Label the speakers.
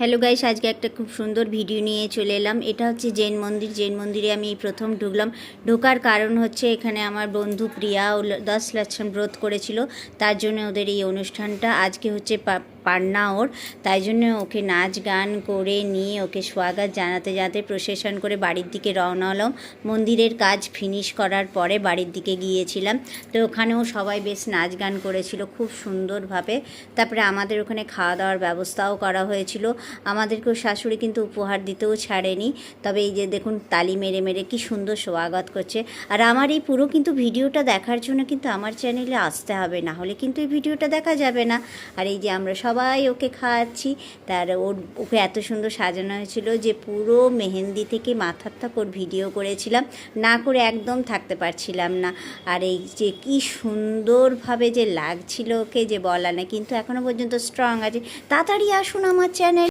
Speaker 1: Hello guys, আজকে একটা খুব সুন্দর ভিডিও নিয়ে চলে এলাম। এটা হচ্ছে জৈন মন্দির। জৈন মন্দিরে আমি এই প্রথম ঢুকলাম। ঢোকার কারণ হচ্ছে এখানে আমার বন্ধু প্রিয়া ও 10 লক্ষণ ব্রত করেছিল, তার জন্য ওদের এই অনুষ্ঠানটা। আজকে হচ্ছে পান্না ওর, তাই জন্য ওকে নাচ গান করে নিয়ে ওকে স্বাগত জানাতে জানাতে প্রসেশন করে বাড়ির দিকে রওনা হলাম। মন্দিরের কাজ ফিনিশ করার পরে বাড়ির দিকে গিয়েছিলাম। তো ওখানেও সবাই বেশ নাচ গান করেছিল খুব সুন্দরভাবে। তারপরে আমাদের ওখানে খাওয়া দাওয়ার ব্যবস্থাও করা হয়েছিল। আমাদেরকেও শাশুড়ি কিন্তু উপহার দিতেও ছাড়েনি। তবে এই যে দেখুন, তালি মেরে মেরে কি সুন্দর স্বাগত করছে। আর আমার এই পুরো কিন্তু ভিডিওটা দেখার জন্য কিন্তু আমার চ্যানেলে আসতে হবে, না হলে কিন্তু এই ভিডিওটা দেখা যাবে না। আর এই যে আমরা সবাই ওকে খাওয়াচ্ছি। ওকে এত সুন্দর সাজানো হয়েছিল যে পুরো মেহেন্দি থেকে মাথার থাক ওর ভিডিও করেছিলাম, না করে একদম থাকতে পারছিলাম না। আর এই যে কি সুন্দরভাবে যে লাগছিল ওকে, যে বলা না, কিন্তু এখনও পর্যন্ত স্ট্রং আছে। তাড়াতাড়ি আসুন আমার চ্যানেল।